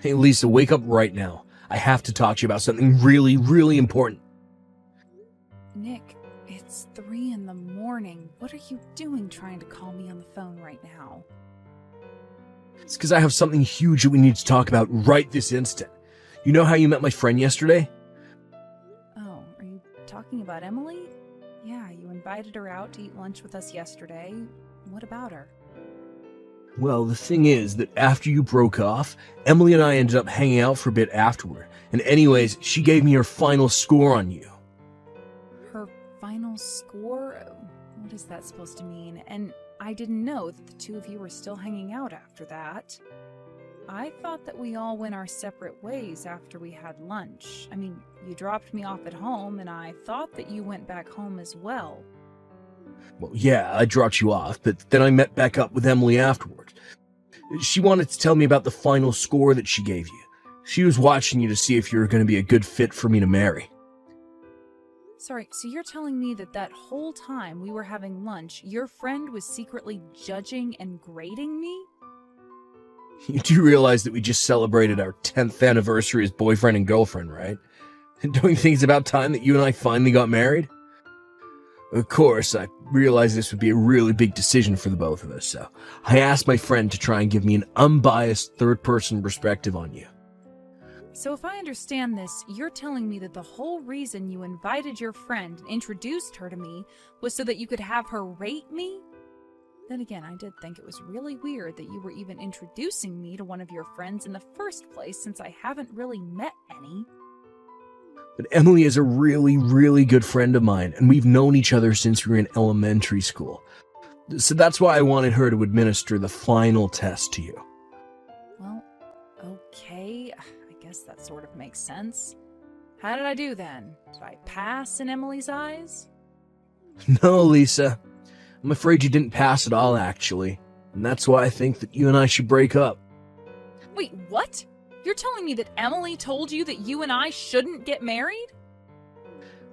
Hey Lisa, wake up right now. I have to talk to you about something really, really important. Nick, it's 3 in the morning. What are you doing trying to call me on the phone right now? It's because I have something huge that we need to talk about right this instant. You know how you met my friend yesterday? Oh, are you talking about Emily? Yeah, you invited her out to eat lunch with us yesterday. What about her? Well, the thing is that after you broke off, Emily and I ended up hanging out for a bit afterward. And anyways, she gave me her final score on you. Her final score? What is that supposed to mean? And I didn't know that the two of you were still hanging out after that. I thought that we all went our separate ways after we had lunch. I mean, you dropped me off at home, and I thought that you went back home as well. Well, yeah, I dropped you off, but then I met back up with Emily afterward. She wanted to tell me about the final score that she gave you. She was watching you to see if you were going to be a good fit for me to marry. Sorry, so you're telling me that that whole time we were having lunch, your friend was secretly judging and grading me? You do realize that we just celebrated our 10th anniversary as boyfriend and girlfriend, right? Don't you think it's about time that you and I finally got married? Of course, I realized this would be a really big decision for the both of us, so I asked my friend to try and give me an unbiased third-person perspective on you. So if I understand this, you're telling me that the whole reason you invited your friend and introduced her to me was so that you could have her rate me? Then again, I did think it was really weird that you were even introducing me to one of your friends in the first place, since I haven't really met any. But Emily is a really, really good friend of mine, and we've known each other since we were in elementary school. So that's why I wanted her to administer the final test to you. Well, okay, I guess that sort of makes sense. How did I do then? Did I pass in Emily's eyes? No, Lisa. I'm afraid you didn't pass at all, actually. And that's why I think that you and I should break up. Wait, what? You're telling me that Emily told you that you and I shouldn't get married?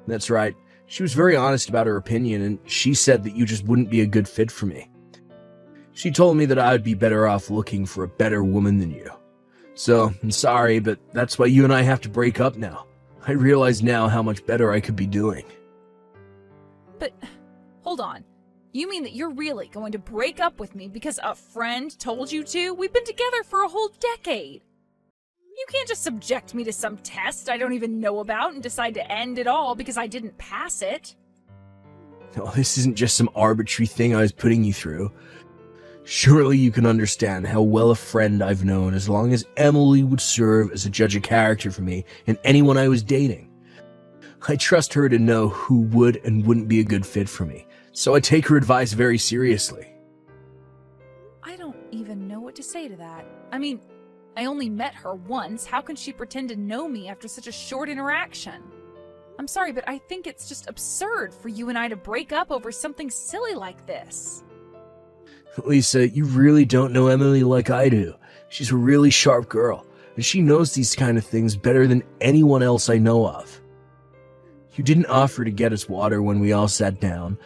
That's right. She was very honest about her opinion, and she said that you just wouldn't be a good fit for me. She told me that I would be better off looking for a better woman than you. So, I'm sorry, but that's why you and I have to break up now. I realize now how much better I could be doing. But, hold on. You mean that you're really going to break up with me because a friend told you to? We've been together for a whole decade. You can't just subject me to some test I don't even know about and decide to end it all because I didn't pass it. No, this isn't just some arbitrary thing I was putting you through. Surely you can understand how well a friend I've known as long as Emily would serve as a judge of character for me and anyone I was dating. I trust her to know who would and wouldn't be a good fit for me, so I take her advice very seriously. I don't even know what to say to that. I mean, I only met her once. How can she pretend to know me after such a short interaction? I'm sorry, but I think it's just absurd for you and I to break up over something silly like this. Lisa, you really don't know Emily like I do. She's a really sharp girl, and she knows these kind of things better than anyone else I know of. You didn't offer to get us water when we all sat down.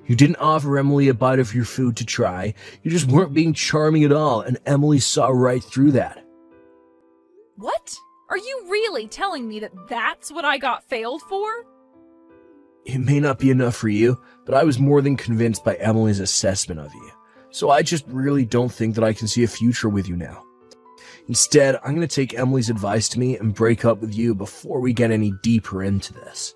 You didn't offer Emily a bite of your food to try. You just weren't being charming at all, and Emily saw right through that. What? Are you really telling me that that's what I got failed for? It may not be enough for you, but I was more than convinced by Emily's assessment of you. So I just really don't think that I can see a future with you now. Instead, I'm going to take Emily's advice to me and break up with you before we get any deeper into this.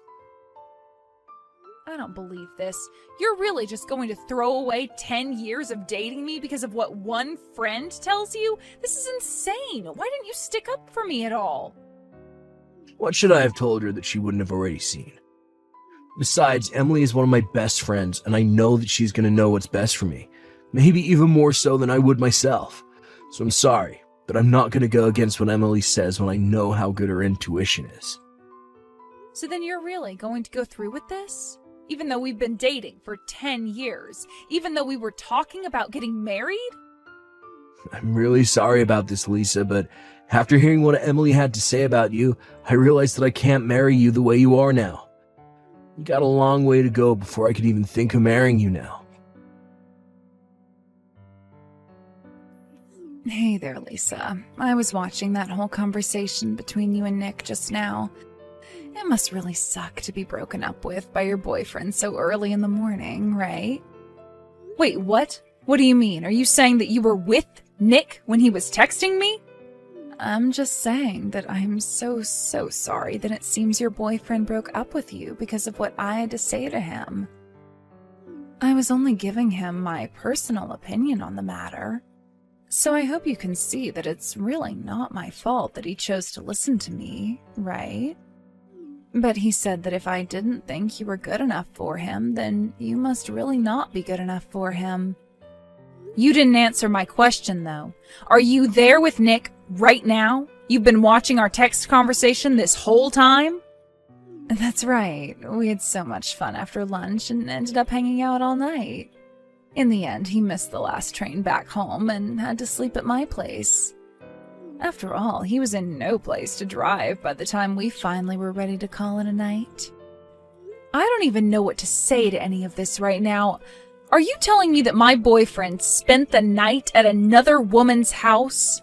I don't believe this. You're really just going to throw away 10 years of dating me because of what one friend tells you? This is insane. Why didn't you stick up for me at all? What should I have told her that she wouldn't have already seen? Besides, Emily is one of my best friends, and I know that she's going to know what's best for me. Maybe even more so than I would myself. So I'm sorry, but I'm not going to go against what Emily says when I know how good her intuition is. So then you're really going to go through with this? Even though we've been dating for 10 years? Even though we were talking about getting married? I'm really sorry about this, Lisa, but after hearing what Emily had to say about you, I realized that I can't marry you the way you are now. You got a long way to go before I could even think of marrying you now. Hey there, Lisa. I was watching that whole conversation between you and Nick just now. It must really suck to be broken up with by your boyfriend so early in the morning, right? Wait, what? What do you mean? Are you saying that you were with Nick when he was texting me? I'm just saying that I'm so sorry that it seems your boyfriend broke up with you because of what I had to say to him. I was only giving him my personal opinion on the matter. So I hope you can see that it's really not my fault that he chose to listen to me, right? But he said that if I didn't think you were good enough for him, then you must really not be good enough for him. You didn't answer my question, though. Are you there with Nick right now? You've been watching our text conversation this whole time? That's right. We had so much fun after lunch and ended up hanging out all night. In the end, he missed the last train back home and had to sleep at my place. After all, he was in no place to drive by the time we finally were ready to call it a night. I don't even know what to say to any of this right now. Are you telling me that my boyfriend spent the night at another woman's house?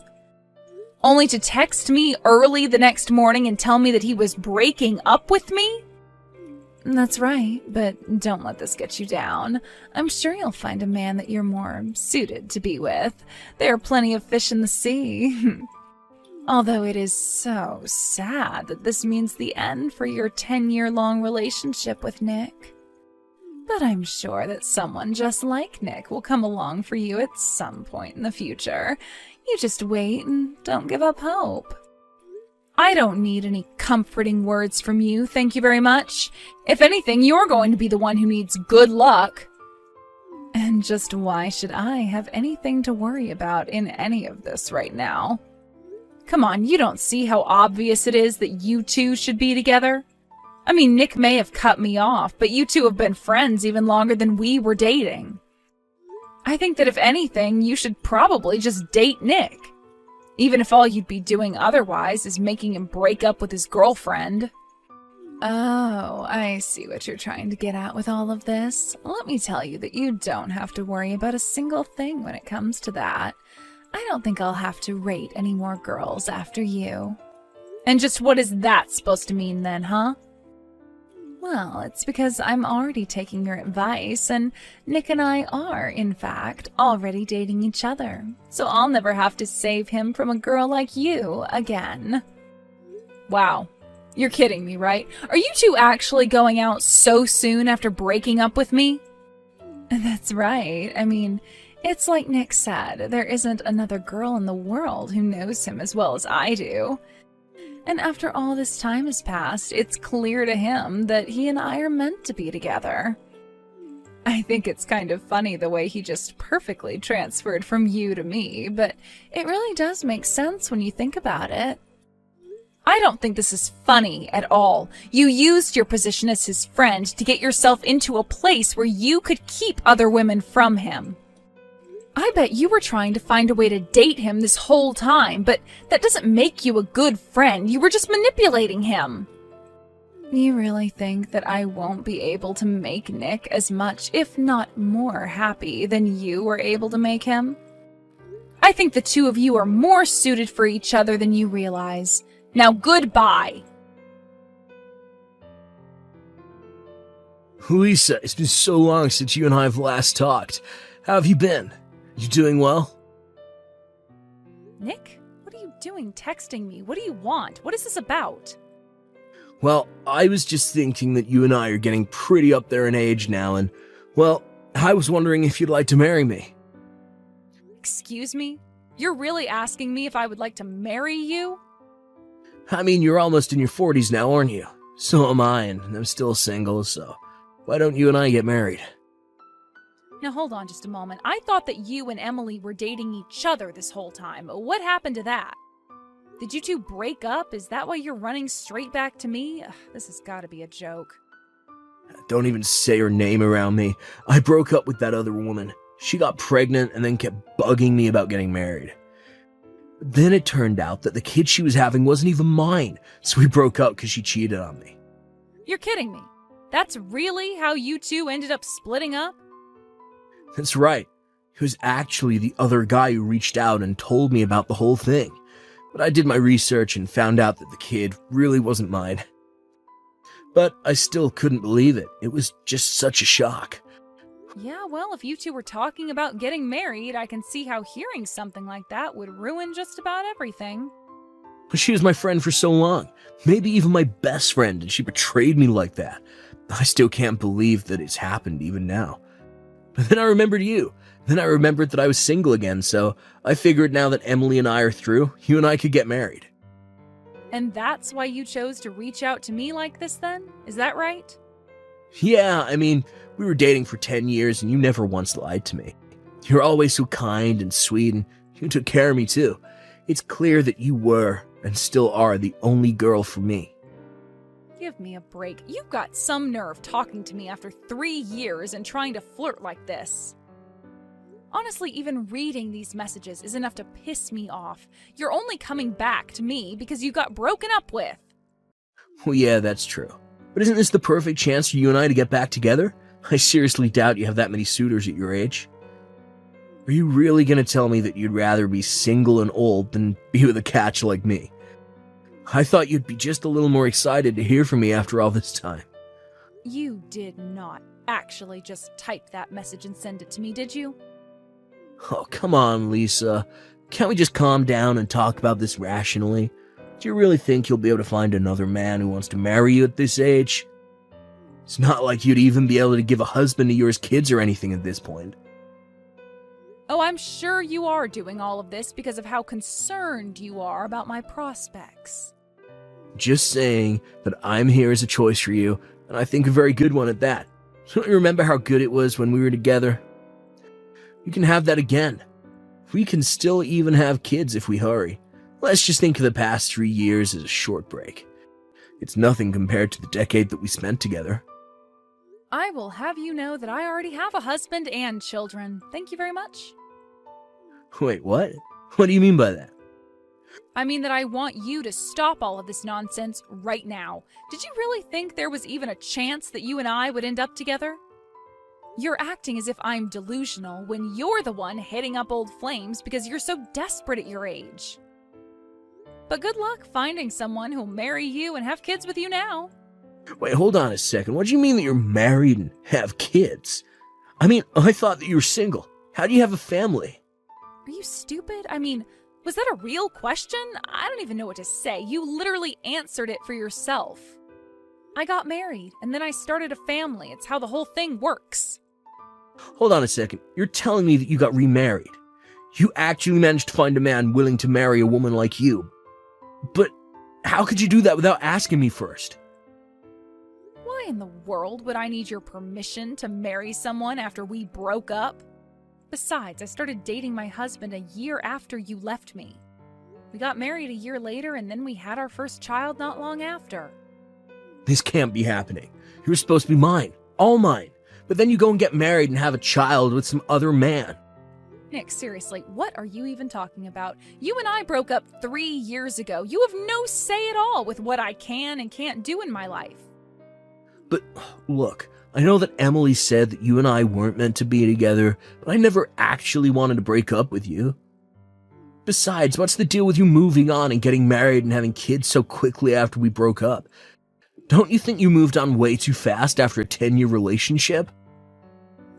Only to text me early the next morning and tell me that he was breaking up with me? That's right, but don't let this get you down. I'm sure you'll find a man that you're more suited to be with. There are plenty of fish in the sea. Although it is so sad that this means the end for your 10-year-long relationship with Nick. But I'm sure that someone just like Nick will come along for you at some point in the future. You just wait and don't give up hope. I don't need any comforting words from you, thank you very much. If anything, you're going to be the one who needs good luck. And just why should I have anything to worry about in any of this right now? Come on, you don't see how obvious it is that you two should be together? I mean, Nick may have cut me off, but you two have been friends even longer than we were dating. I think that if anything, you should probably just date Nick. Even if all you'd be doing otherwise is making him break up with his girlfriend. Oh, I see what you're trying to get at with all of this. Let me tell you that you don't have to worry about a single thing when it comes to that. I don't think I'll have to rate any more girls after you. And just what is that supposed to mean then, huh? Well, it's because I'm already taking your advice, and Nick and I are, in fact, already dating each other. So I'll never have to save him from a girl like you again. Wow. You're kidding me, right? Are you two actually going out so soon after breaking up with me? That's right. I mean, it's like Nick said, there isn't another girl in the world who knows him as well as I do. And after all this time has passed, it's clear to him that he and I are meant to be together. I think it's kind of funny the way he just perfectly transferred from you to me, but it really does make sense when you think about it. I don't think this is funny at all. You used your position as his friend to get yourself into a place where you could keep other women from him. I bet you were trying to find a way to date him this whole time, but that doesn't make you a good friend. You were just manipulating him. You really think that I won't be able to make Nick as much, if not more, happy than you were able to make him? I think the two of you are more suited for each other than you realize. Now, goodbye. Lisa, it's been so long since you and I have last talked. How have you been? You doing well? Nick, what are you doing texting me? What do you want? What is this about? Well, I was just thinking that you and I are getting pretty up there in age now, and, well, I was wondering if you'd like to marry me. Excuse me? You're really asking me if I would like to marry you? I mean, you're almost in your 40s now, aren't you? So am I, and I'm still single, so why don't you and I get married? Now hold on just a moment. I thought that you and Emily were dating each other this whole time. What happened to that? Did you two break up? Is that why you're running straight back to me? Ugh, this has got to be a joke. Don't even say her name around me. I broke up with that other woman. She got pregnant and then kept bugging me about getting married. Then it turned out that the kid she was having wasn't even mine, so we broke up because she cheated on me. You're kidding me. That's really how you two ended up splitting up? That's right. It was actually the other guy who reached out and told me about the whole thing. But I did my research and found out that the kid really wasn't mine. But I still couldn't believe it. It was just such a shock. Yeah, well, if you two were talking about getting married, I can see how hearing something like that would ruin just about everything. But she was my friend for so long, maybe even my best friend, and she betrayed me like that. I still can't believe that it's happened even now. But then I remembered you. Then I remembered that I was single again, so I figured now that Emily and I are through, you and I could get married. And that's why you chose to reach out to me like this then? Is that right? Yeah, I mean, we were dating for 10 years and you never once lied to me. You're always so kind and sweet, and you took care of me too. It's clear that you were, and still are, the only girl for me. Give me a break. You've got some nerve talking to me after 3 years and trying to flirt like this. Honestly, even reading these messages is enough to piss me off. You're only coming back to me because you got broken up with. Well, yeah, that's true. But isn't this the perfect chance for you and I to get back together? I seriously doubt you have that many suitors at your age. Are you really gonna tell me that you'd rather be single and old than be with a catch like me? I thought you'd be just a little more excited to hear from me after all this time. You did not actually just type that message and send it to me, did you? Oh, come on, Lisa. Can't we just calm down and talk about this rationally? Do you really think you'll be able to find another man who wants to marry you at this age? It's not like you'd even be able to give a husband to yours kids or anything at this point. Oh, I'm sure you are doing all of this because of how concerned you are about my prospects. Just saying that I'm here as a choice for you, and I think a very good one at that. Don't you remember how good it was when we were together? You can have that again. We can still even have kids if we hurry. Let's just think of the past 3 years as a short break. It's nothing compared to the decade that we spent together. I will have you know that I already have a husband and children. Thank you very much. Wait, what? What do you mean by that? I mean that I want you to stop all of this nonsense right now. Did you really think there was even a chance that you and I would end up together? You're acting as if I'm delusional when you're the one hitting up old flames because you're so desperate at your age. But good luck finding someone who'll marry you and have kids with you now. Wait, hold on a second. What do you mean that you're married and have kids? I mean, I thought that you were single. How do you have a family? Are you stupid? I mean, was that a real question? I don't even know what to say. You literally answered it for yourself. I got married, and then I started a family. It's how the whole thing works. Hold on a second. You're telling me that you got remarried. You actually managed to find a man willing to marry a woman like you. But how could you do that without asking me first? Why in the world would I need your permission to marry someone after we broke up? Besides, I started dating my husband a year after you left me. We got married a year later, and then we had our first child not long after. This can't be happening. You were supposed to be mine. All mine. But then you go and get married and have a child with some other man. Nick, seriously, what are you even talking about? You and I broke up 3 years ago. You have no say at all with what I can and can't do in my life. But look, I know that Emily said that you and I weren't meant to be together, but I never actually wanted to break up with you. Besides, what's the deal with you moving on and getting married and having kids so quickly after we broke up? Don't you think you moved on way too fast after a 10-year relationship?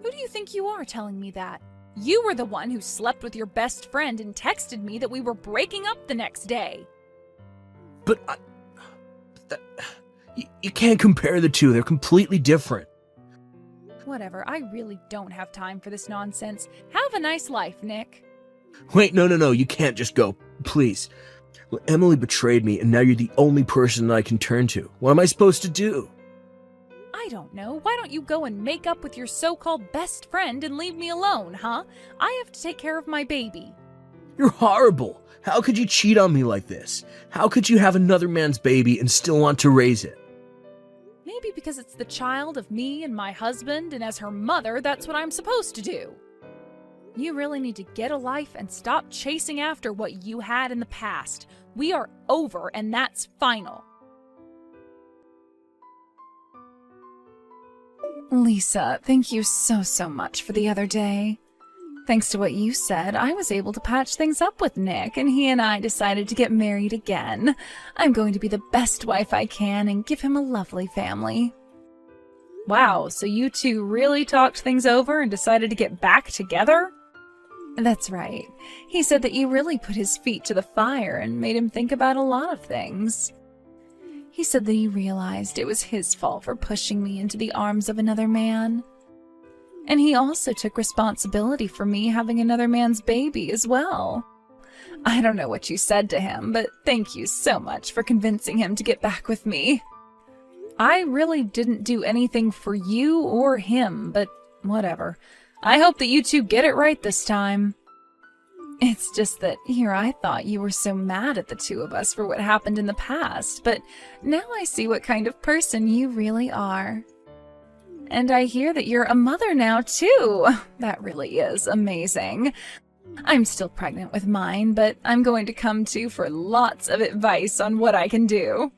Who do you think you are telling me that? You were the one who slept with your best friend and texted me that we were breaking up the next day. But you can't compare the two. They're completely different. Whatever, I really don't have time for this nonsense. Have a nice life, Nick. Wait, no, you can't just go. Please. Well, Emily betrayed me, and now you're the only person that I can turn to. What am I supposed to do? I don't know. Why don't you go and make up with your so-called best friend and leave me alone, huh? I have to take care of my baby. You're horrible. How could you cheat on me like this? How could you have another man's baby and still want to raise it? Maybe because it's the child of me and my husband, and as her mother, that's what I'm supposed to do. You really need to get a life and stop chasing after what you had in the past. We are over, and that's final. Lisa, thank you so much for the other day. Thanks to what you said, I was able to patch things up with Nick, and he and I decided to get married again. I'm going to be the best wife I can and give him a lovely family. Wow, so you two really talked things over and decided to get back together? That's right. He said that you really put his feet to the fire and made him think about a lot of things. He said that he realized it was his fault for pushing me into the arms of another man. And he also took responsibility for me having another man's baby as well. I don't know what you said to him, but thank you so much for convincing him to get back with me. I really didn't do anything for you or him, but whatever. I hope that you two get it right this time. It's just that here I thought you were so mad at the two of us for what happened in the past, but now I see what kind of person you really are. And I hear that you're a mother now, too. That really is amazing. I'm still pregnant with mine, but I'm going to come to you for lots of advice on what I can do.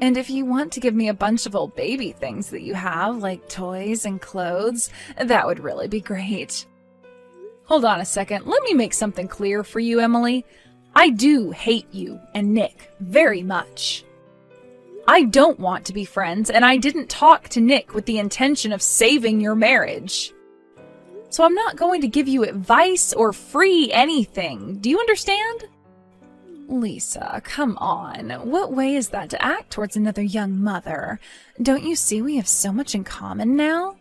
And if you want to give me a bunch of old baby things that you have, like toys and clothes, that would really be great. Hold on a second. Let me make something clear for you, Emily. I do hate you and Nick very much. I don't want to be friends, and I didn't talk to Nick with the intention of saving your marriage. So I'm not going to give you advice or free anything. Do you understand? Lisa, come on. What way is that to act towards another young mother? Don't you see we have so much in common now?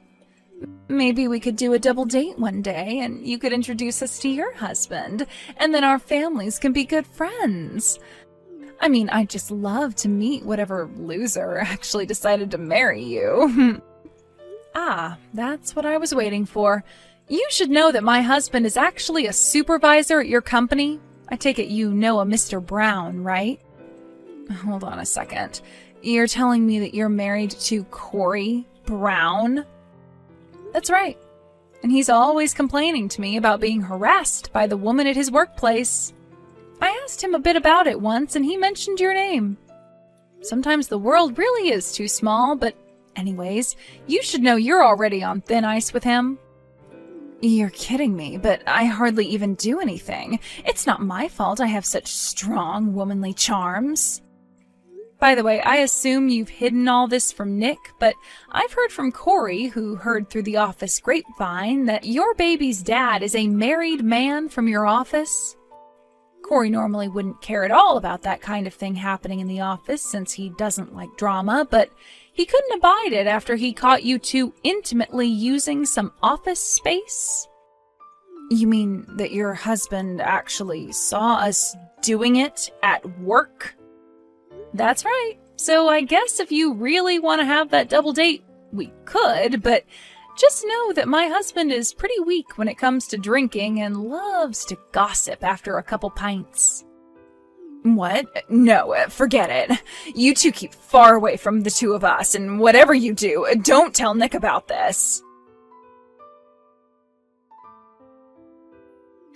Maybe we could do a double date one day, and you could introduce us to your husband, and then our families can be good friends. I mean, I'd just love to meet whatever loser actually decided to marry you. Ah, that's what I was waiting for. You should know that my husband is actually a supervisor at your company. I take it you know a Mr. Brown, right? Hold on a second. You're telling me that you're married to Corey Brown? That's right. And he's always complaining to me about being harassed by the woman at his workplace. I asked him a bit about it once, and he mentioned your name. Sometimes the world really is too small, but anyways, you should know you're already on thin ice with him. You're kidding me, but I hardly even do anything. It's not my fault I have such strong, womanly charms. By the way, I assume you've hidden all this from Nick, but I've heard from Corey, who heard through the office grapevine, that your baby's dad is a married man from your office. Corey normally wouldn't care at all about that kind of thing happening in the office since he doesn't like drama, but he couldn't abide it after he caught you two intimately using some office space. You mean that your husband actually saw us doing it at work? That's right. So I guess if you really want to have that double date, we could, but just know that my husband is pretty weak when it comes to drinking and loves to gossip after a couple pints. What? No, forget it. You two keep far away from the two of us, and whatever you do, don't tell Nick about this.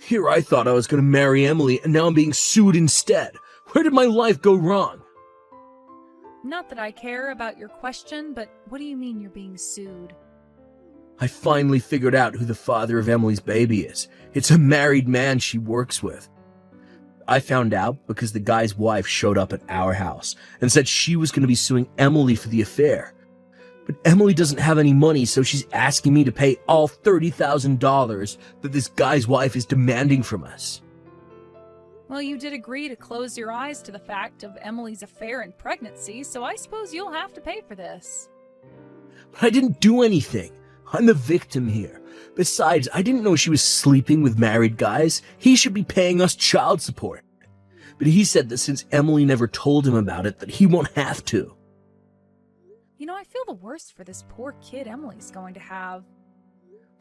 Here I thought I was going to marry Emily, and now I'm being sued instead. Where did my life go wrong? Not that I care about your question, but what do you mean you're being sued? I finally figured out who the father of Emily's baby is. It's a married man she works with. I found out because the guy's wife showed up at our house and said she was going to be suing Emily for the affair. But Emily doesn't have any money, so she's asking me to pay all $30,000 that this guy's wife is demanding from us. Well, you did agree to close your eyes to the fact of Emily's affair and pregnancy, so I suppose you'll have to pay for this. But I didn't do anything. I'm the victim here. Besides, I didn't know she was sleeping with married guys. He should be paying us child support. But he said that since Emily never told him about it, that he won't have to. You know, I feel the worst for this poor kid Emily's going to have.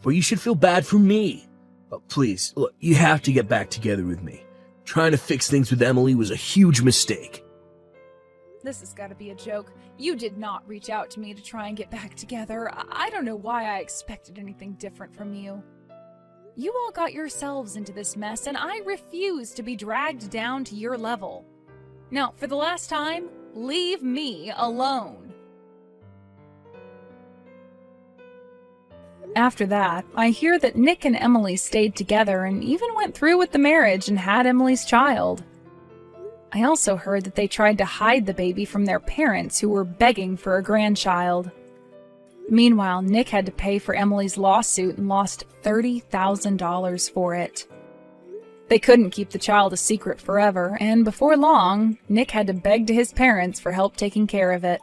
Well, you should feel bad for me. Oh, please, look, you have to get back together with me. Trying to fix things with Emily was a huge mistake. This has got to be a joke. You did not reach out to me to try and get back together. I don't know why I expected anything different from you. You all got yourselves into this mess, and I refuse to be dragged down to your level. Now, for the last time, leave me alone. After that, I hear that Nick and Emily stayed together and even went through with the marriage and had Emily's child. I also heard that they tried to hide the baby from their parents who were begging for a grandchild. Meanwhile, Nick had to pay for Emily's lawsuit and lost $30,000 for it. They couldn't keep the child a secret forever, and before long, Nick had to beg to his parents for help taking care of it.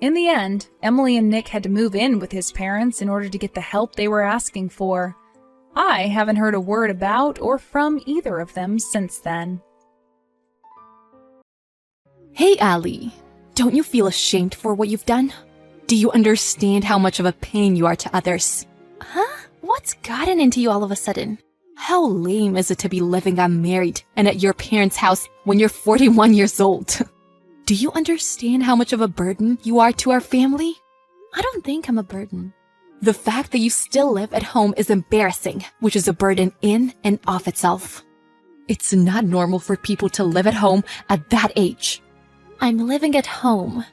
In the end, Emily and Nick had to move in with his parents in order to get the help they were asking for. I haven't heard a word about or from either of them since then. Hey, Allie. Don't you feel ashamed for what you've done? Do you understand how much of a pain you are to others? Huh? What's gotten into you all of a sudden? How lame is it to be living unmarried and at your parents' house when you're 41 years old? Do you understand how much of a burden you are to our family? I don't think I'm a burden. The fact that you still live at home is embarrassing, which is a burden in and of itself. It's not normal for people to live at home at that age. I'm living at home,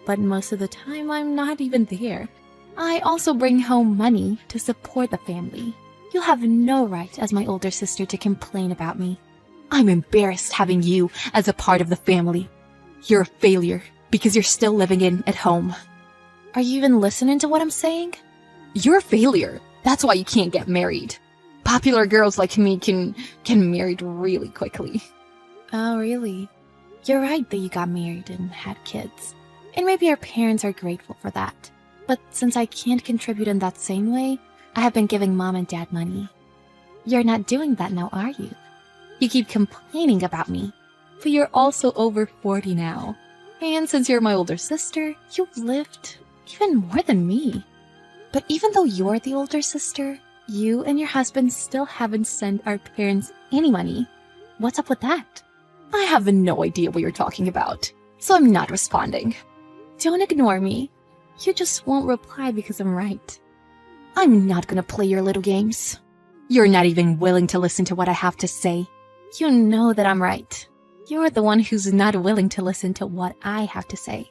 but most of the time I'm not even there. I also bring home money to support the family. You have no right as my older sister to complain about me. I'm embarrassed having you as a part of the family. You're a failure because you're still living at home. Are you even listening to what I'm saying? You're a failure. That's why you can't get married. Popular girls like me can get married really quickly. Oh, really? You're right that you got married and had kids. And maybe our parents are grateful for that. But since I can't contribute in that same way, I have been giving mom and dad money. You're not doing that now, are you? You keep complaining about me, but you're also over 40 now. And since you're my older sister, you've lived even more than me. But even though you're the older sister, you and your husband still haven't sent our parents any money. What's up with that? I have no idea what you're talking about, so I'm not responding. Don't ignore me. You just won't reply because I'm right. I'm not gonna play your little games. You're not even willing to listen to what I have to say. You know that I'm right. You're the one who's not willing to listen to what I have to say.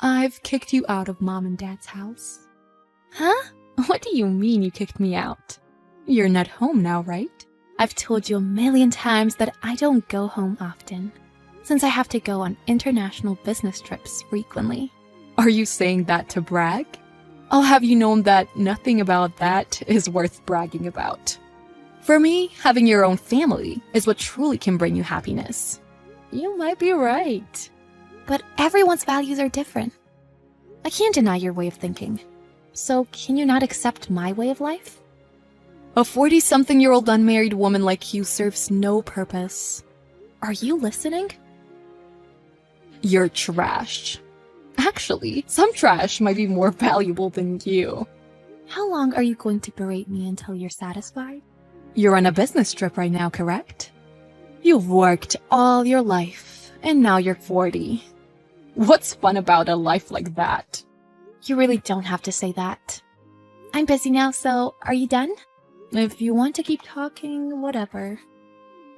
I've kicked you out of mom and dad's house. Huh? What do you mean you kicked me out? You're not home now, right? I've told you a million times that I don't go home often, since I have to go on international business trips frequently. Are you saying that to brag? I'll have you known that nothing about that is worth bragging about. For me, having your own family is what truly can bring you happiness. You might be right. But everyone's values are different. I can't deny your way of thinking. So can you not accept my way of life? A 40-something-year-old unmarried woman like you serves no purpose. Are you listening? You're trash. Actually, some trash might be more valuable than you. How long are you going to berate me until you're satisfied? You're on a business trip right now, correct? You've worked all your life, and now you're 40. What's fun about a life like that? You really don't have to say that. I'm busy now, so are you done? If you want to keep talking, whatever.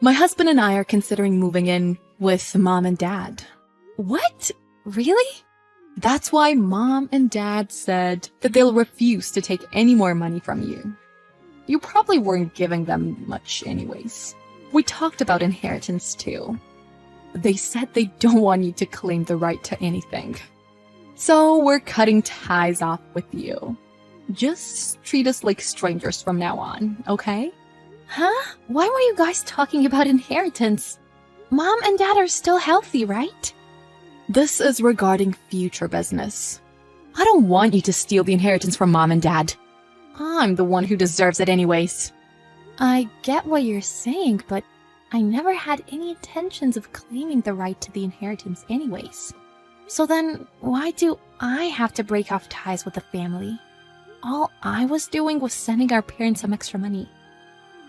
My husband and I are considering moving in with mom and dad. What? Really? That's why mom and dad said that they'll refuse to take any more money from you. You probably weren't giving them much anyways. We talked about inheritance too. They said they don't want you to claim the right to anything. So we're cutting ties off with you. Just treat us like strangers from now on, okay? Huh? Why were you guys talking about inheritance? Mom and dad are still healthy, right? This is regarding future business. I don't want you to steal the inheritance from mom and dad. I'm the one who deserves it anyways. I get what you're saying, but I never had any intentions of claiming the right to the inheritance anyways. So then, why do I have to break off ties with the family? All I was doing was sending our parents some extra money.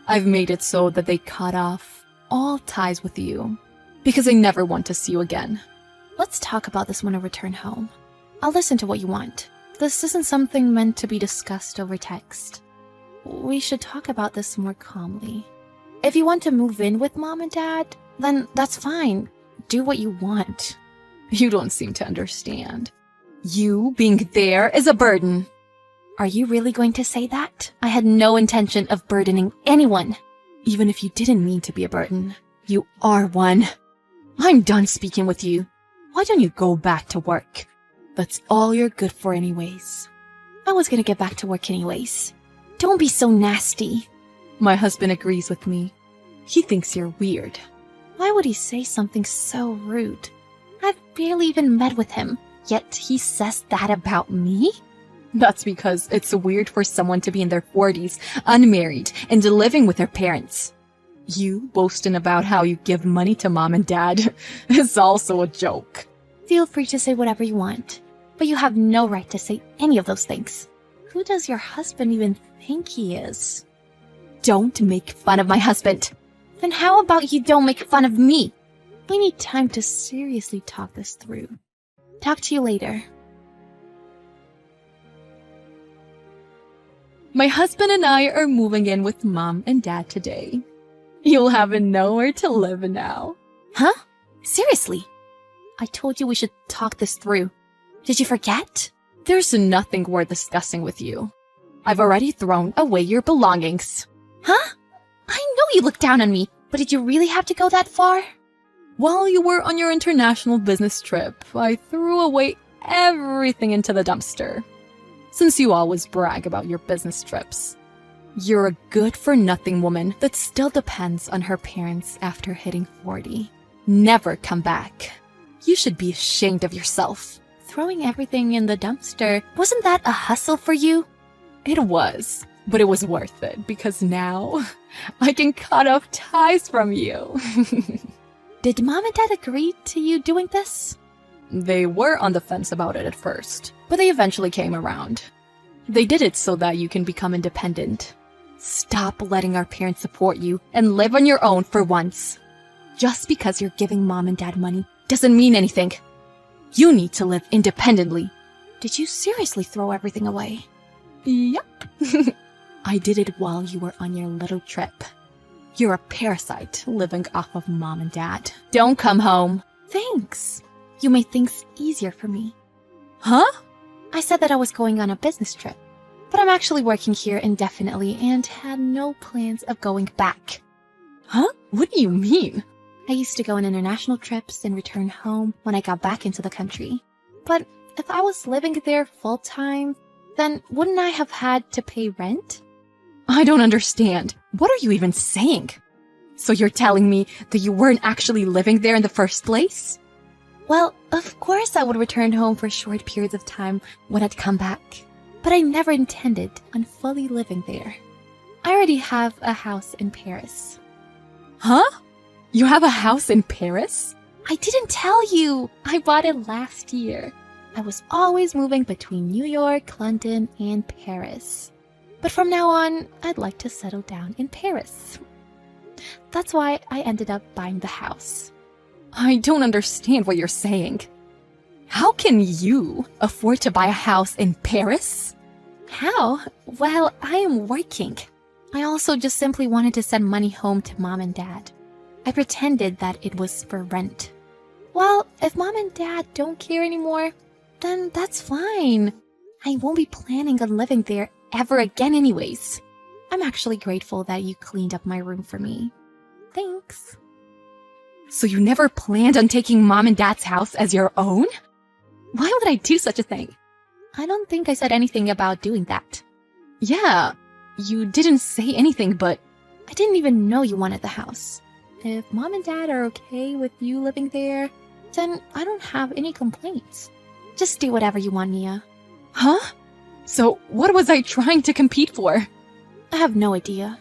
I've made it so that they cut off all ties with you, because I never want to see you again. Let's talk about this when I return home. I'll listen to what you want. This isn't something meant to be discussed over text. We should talk about this more calmly. If you want to move in with mom and dad, then that's fine. Do what you want. You don't seem to understand. You being there is a burden. Are you really going to say that? I had no intention of burdening anyone. Even if you didn't mean to be a burden, you are one. I'm done speaking with you. Why don't you go back to work? That's all you're good for anyways. I was gonna get back to work anyways. Don't be so nasty. My husband agrees with me. He thinks you're weird. Why would he say something so rude? I've barely even met with him, yet he says that about me? That's because it's weird for someone to be in their 40s, unmarried, and living with their parents. You boasting about how you give money to mom and dad is also a joke. Feel free to say whatever you want, but you have no right to say any of those things. Who does your husband even think he is? Don't make fun of my husband. Then how about you don't make fun of me? We need time to seriously talk this through. Talk to you later. My husband and I are moving in with mom and dad today. You'll have nowhere to live now. Huh? Seriously? I told you we should talk this through. Did you forget? There's nothing worth discussing with you. I've already thrown away your belongings. Huh? I know you looked down on me, but did you really have to go that far? While you were on your international business trip, I threw away everything into the dumpster. Since you always brag about your business trips. You're a good-for-nothing woman that still depends on her parents after hitting 40. Never come back. You should be ashamed of yourself. Throwing everything in the dumpster, wasn't that a hustle for you? It was, but it was worth it because now I can cut off ties from you. Did mom and dad agree to you doing this? They were on the fence about it at first, but they eventually came around. They did it so that you can become independent. Stop letting our parents support you and live on your own for once. Just because you're giving mom and dad money doesn't mean anything. You need to live independently. Did you seriously throw everything away? Yep. I did it while you were on your little trip. You're a parasite living off of mom and dad. Don't come home. Thanks. You made things easier for me. Huh? I said that I was going on a business trip, but I'm actually working here indefinitely and had no plans of going back. Huh? What do you mean? I used to go on international trips and return home when I got back into the country. But if I was living there full-time, then wouldn't I have had to pay rent? I don't understand. What are you even saying? So you're telling me that you weren't actually living there in the first place? Well, of course I would return home for short periods of time when I'd come back. But I never intended on fully living there. I already have a house in Paris. Huh? You have a house in Paris? I didn't tell you. I bought it last year. I was always moving between New York, London, and Paris. But from now on, I'd like to settle down in Paris. That's why I ended up buying the house. I don't understand what you're saying. How can you afford to buy a house in Paris? How? Well, I am working. I also just simply wanted to send money home to mom and dad. I pretended that it was for rent. Well, if mom and dad don't care anymore, then that's fine. I won't be planning on living there ever again anyways. I'm actually grateful that you cleaned up my room for me. Thanks. So you never planned on taking mom and dad's house as your own? Why would I do such a thing? I don't think I said anything about doing that. Yeah, you didn't say anything, but I didn't even know you wanted the house. If mom and dad are okay with you living there, then I don't have any complaints. Just do whatever you want, Mia. Huh? So what was I trying to compete for? I have no idea.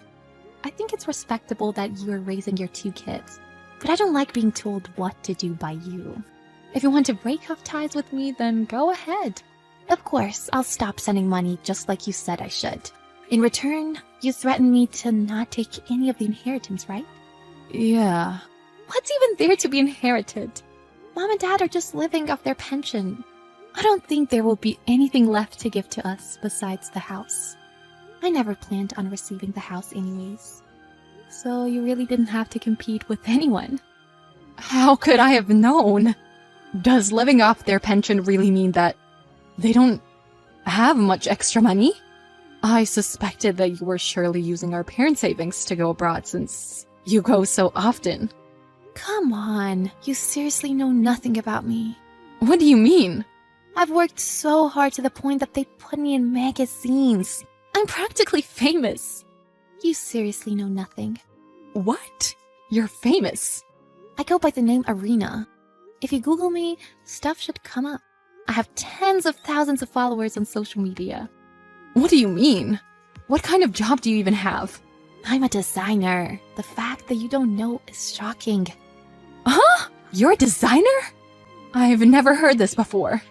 I think it's respectable that you are raising your 2 kids, but I don't like being told what to do by you. If you want to break off ties with me, then go ahead. Of course, I'll stop sending money just like you said I should. In return, you threatened me to not take any of the inheritance, right? Yeah. What's even there to be inherited? Mom and dad are just living off their pension. I don't think there will be anything left to give to us besides the house. I never planned on receiving the house anyways. So you really didn't have to compete with anyone. How could I have known? Does living off their pension really mean that they don't have much extra money. I suspected that you were surely using our parents' savings to go abroad since you go so often. Come on, you seriously know nothing about me. What do you mean? I've worked so hard to the point that they put me in magazines. I'm practically famous. You seriously know nothing. What? You're famous. I go by the name Arena. If you Google me, stuff should come up. I have tens of thousands of followers on social media. What do you mean? What kind of job do you even have? I'm a designer. The fact that you don't know is shocking. Huh? You're a designer? I've never heard this before.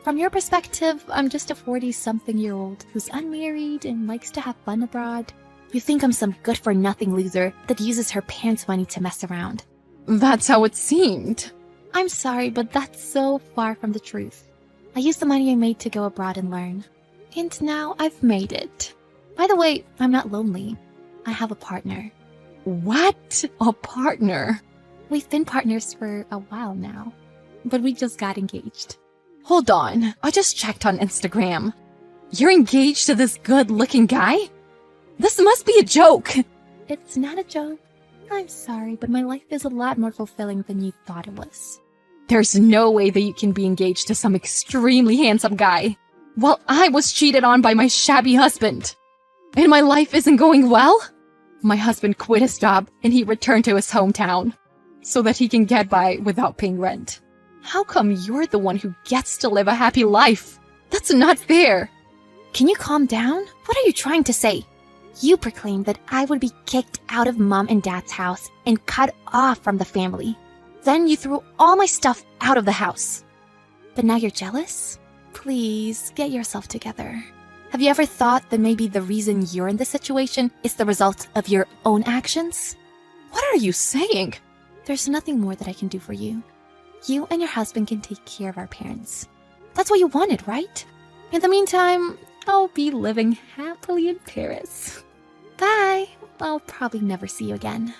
From your perspective, I'm just a 40-something-year-old who's unmarried and likes to have fun abroad. You think I'm some good-for-nothing loser that uses her parents' money to mess around. That's how it seemed. I'm sorry, but that's so far from the truth. I used the money I made to go abroad and learn. And now I've made it. By the way, I'm not lonely. I have a partner. What? A partner? We've been partners for a while now, but we just got engaged. Hold on, I just checked on Instagram. You're engaged to this good-looking guy? This must be a joke. It's not a joke. I'm sorry, but my life is a lot more fulfilling than you thought it was. There's no way that you can be engaged to some extremely handsome guy, while I was cheated on by my shabby husband. And my life isn't going well? My husband quit his job and he returned to his hometown so that he can get by without paying rent. How come you're the one who gets to live a happy life? That's not fair. Can you calm down? What are you trying to say? You proclaimed that I would be kicked out of Mom and Dad's house and cut off from the family. Then you threw all my stuff out of the house. But now you're jealous? Please, get yourself together. Have you ever thought that maybe the reason you're in this situation is the result of your own actions? What are you saying? There's nothing more that I can do for you. You and your husband can take care of our parents. That's what you wanted, right? In the meantime, I'll be living happily in Paris. Bye. I'll probably never see you again.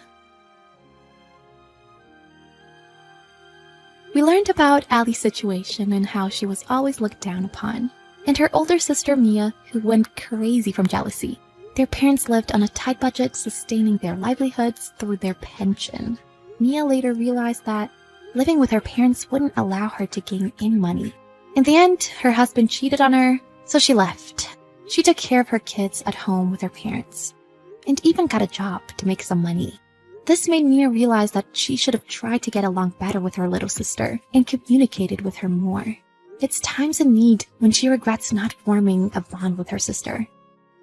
We learned about Ali's situation and how she was always looked down upon, and her older sister Mia, who went crazy from jealousy. Their parents lived on a tight budget, sustaining their livelihoods through their pension. Mia later realized that living with her parents wouldn't allow her to gain any money. In the end, her husband cheated on her, so she left. She took care of her kids at home with her parents, and even got a job to make some money. This made Mia realize that she should have tried to get along better with her little sister and communicated with her more. It's times of need when she regrets not forming a bond with her sister.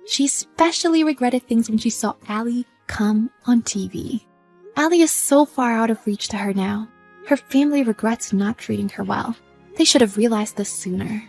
She especially regretted things when she saw Ali come on TV. Ali is so far out of reach to her now. Her family regrets not treating her well. They should have realized this sooner.